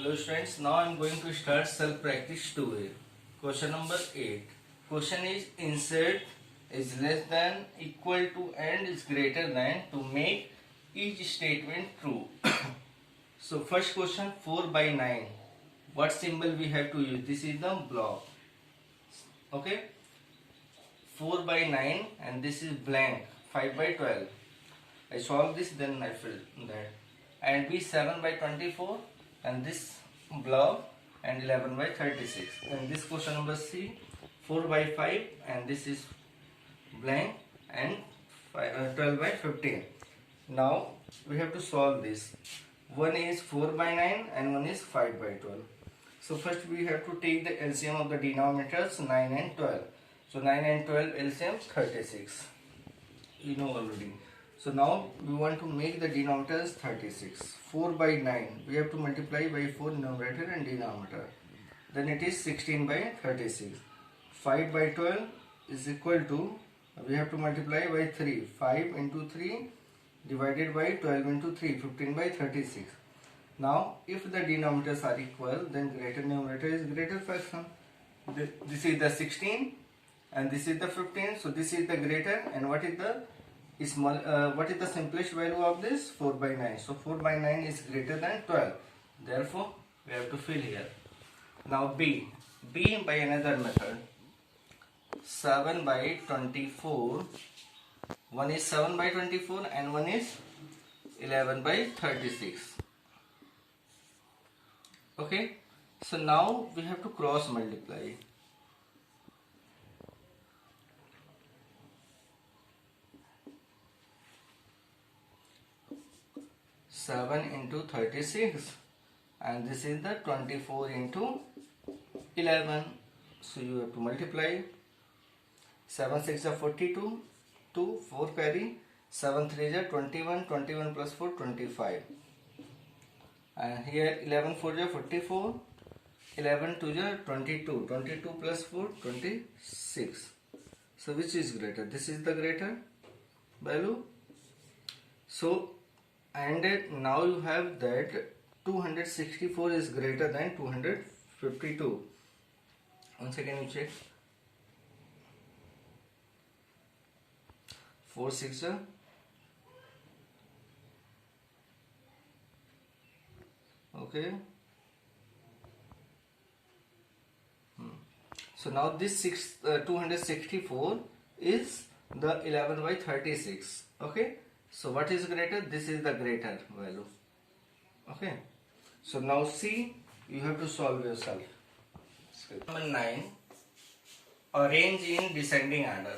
Hello students, now I am going to start self practice 2A. Question number 8. Question is insert is less than, equal to and is greater than to make each statement true. So first question 4 by 9. What symbol we have to use? This is the block. Okay. 4 by 9 and this is blank. 5 by 12. I solve this, then I fill that. And B 7 by 24 and this block and 11 by 36. And this question number C 4 by 5 and this is blank and 12 by 15. Now we have to solve this. One is 4 by 9 and one is 5 by 12. So first we have to take the LCM of the denominators 9 and 12. So 9 and 12 LCM 36. You know already. So now we want to make the denominators 36. 4 by 9. We have to multiply by 4 numerator and denominator. Then it is 16 by 36. 5 by 12 is equal to, we have to multiply by 3. 5 into 3 divided by 12 into 3. 15 by 36. Now if the denominators are equal, then greater numerator is greater fraction. This is the 16 and this is the 15. So this is the greater, and what is the small, what is the simplest value of this? 4 by 9. So 4 by 9 is greater than 12. Therefore we have to fill here. Now B by another method. 7 by 24. One is 7 by 24 and one is 11 by 36. Okay. So now we have to cross multiply. 7 into 36 and this is the 24 into 11. So you have to multiply. 7 6 are 42, 2 4 carry, 7 3 are 21, 21 plus 4 25, and here 11 4 are 44, 11 2 are 22, 22 plus 4 26. So which is greater? This is the greater value. So and now you have that 264 is greater than 252. Once again you check. 4 6 okay. So now this 264 is the 11 by 36. Okay. So what is greater? This is the greater value. Okay. So now C, you have to solve yourself. Number 9. Arrange in descending order.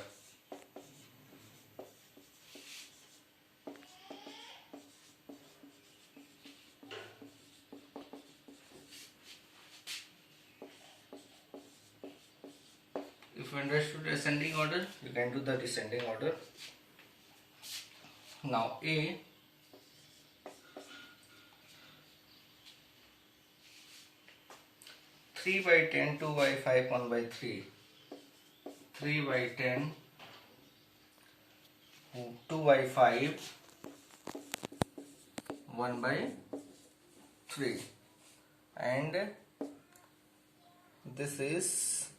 If you understood ascending order, you can do the descending order. Now A, three by 10, 2 by 5, 1 by 3. 3 by 10, 2 by 5, 1 by 3, and this is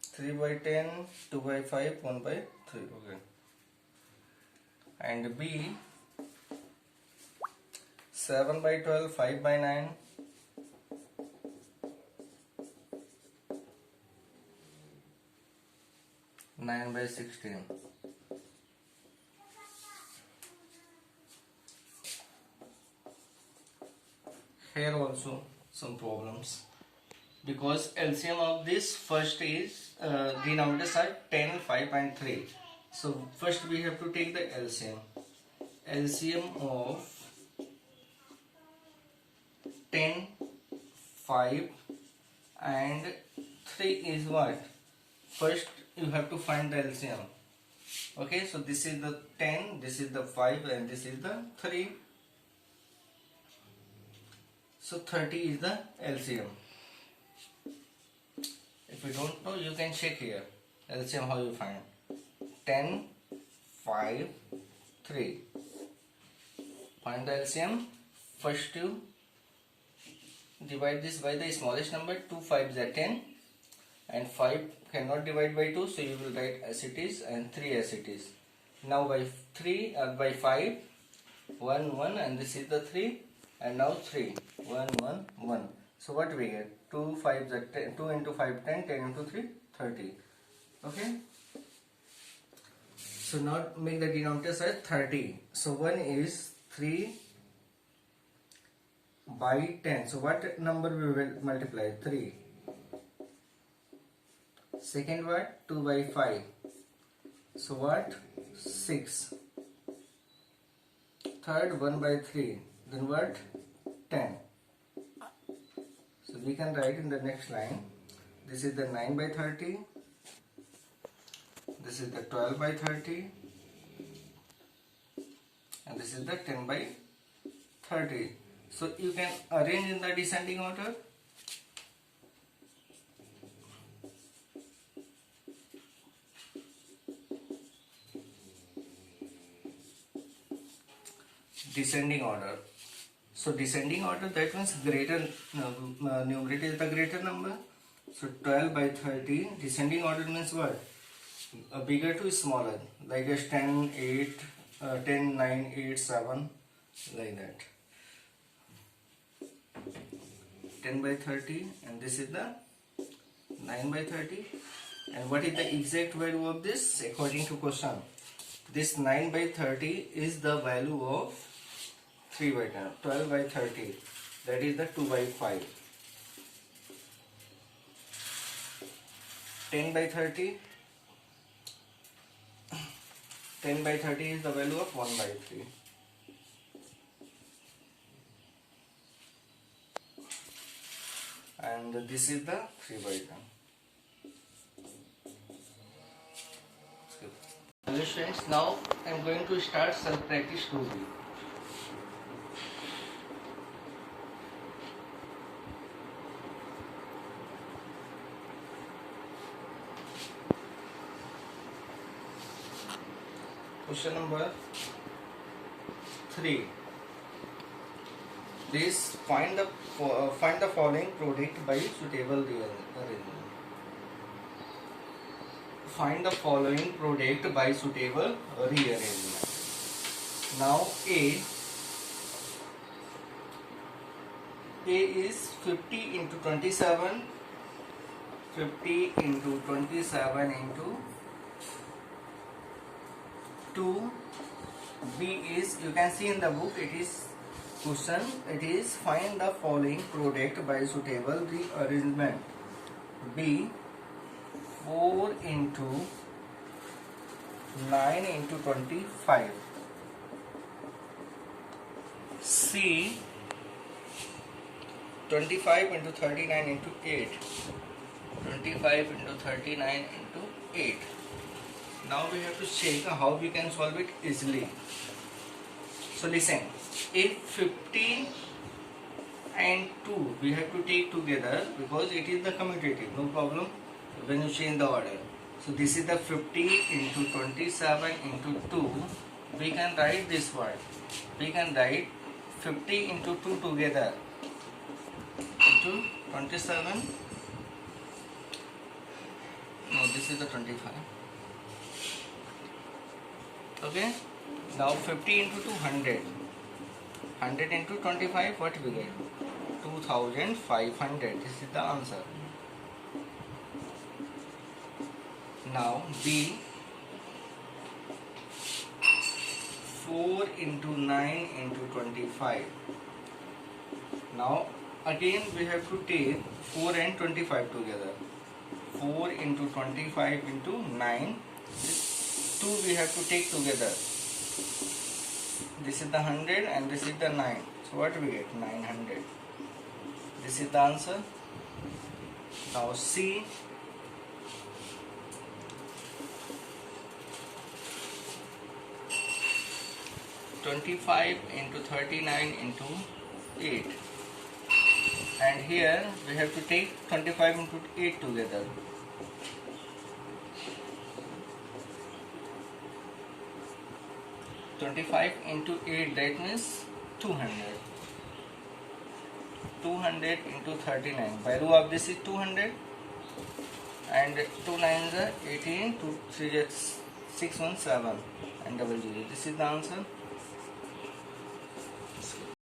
3 by 10, 2 by 5, 1 by 3. Okay. And B 7 by 12, 5 by 9, 9 by 16. Here also some problems, because LCM of this first is denominators are 10, 5 and 3. So first we have to take the LCM. LCM of 10, 5 and 3 is what? First you have to find the LCM. Okay, so this is the 10, this is the 5 and this is the 3. So 30 is the LCM. If you don't know, you can check here. LCM how you find. 10, 5, 3. Find the LCM. First you divide this by the smallest number. 2 5s are 10 and 5 cannot divide by 2, so you will write as it is and 3 as it is. Now by 5 1 1 and this is the 3 and now 3 1 1 1. So what we get? 2 5s are 10, 2 into 5 10, 10 into 3 30. Okay. So now make the denominator as 30. So 1 is 3 by 10. So what number we will multiply? 3. Second word 2 by 5. So what? 6. Third 1 by 3. Then what? 10. So we can write in the next line. This is the 9 by 30. This is the 12 by 30. And this is the 10 by 30. So you can arrange in the descending order. Descending order. So descending order, that means greater numerator is the greater number. So 12 by 30. Descending order means what? Bigger to smaller, like as 10 8 10 9 8 7, like that. 10 by 30 and this is the 9 by 30. And what is the exact value of this? According to question, this 9 by 30 is the value of 3 by 10. 12 by 30, that is the 2 by 5. 10 by 30, 10 by 30 is the value of 1 by 3. And this is the 3 by 10. Hello students, now I am going to start self-practice 2B. Question number 3. Please find the following product by suitable arrangement. Find the following product by suitable rearrangement. Now A is 50 into 27, 50 into 27 into 2. B is, you can see in the book, it is question, it is find the following product by suitable rearrangement. B 4 into 9 into 25. C 25 into 39 into 8. 25 into 39 into 8. Now we have to check how we can solve it easily. So listen, if 50 and 2 we have to take together because it is the commutative, no problem when you change the order. So this is the 50 into 27 into 2. We can write this word. We can write 50 into 2 together into 27. No, this is the 25. Okay, now 50 into 200. 100 into 25, what we get? 2500. This is the answer. Now B 4 into 9 into 25. Now again we have to take 4 and 25 together. 4 into 25 into 9. This 2 we have to take together. This is the 100 and this is the 9. So what we get? 900. This is the answer. Now C 25 into 39 into 8. And here we have to take 25 into 8 together. (25 into 8) that means 200. 200 into 39. Value of this is 200 and 2 9s are 18, 2 3 is 617 and double 0. This is the answer.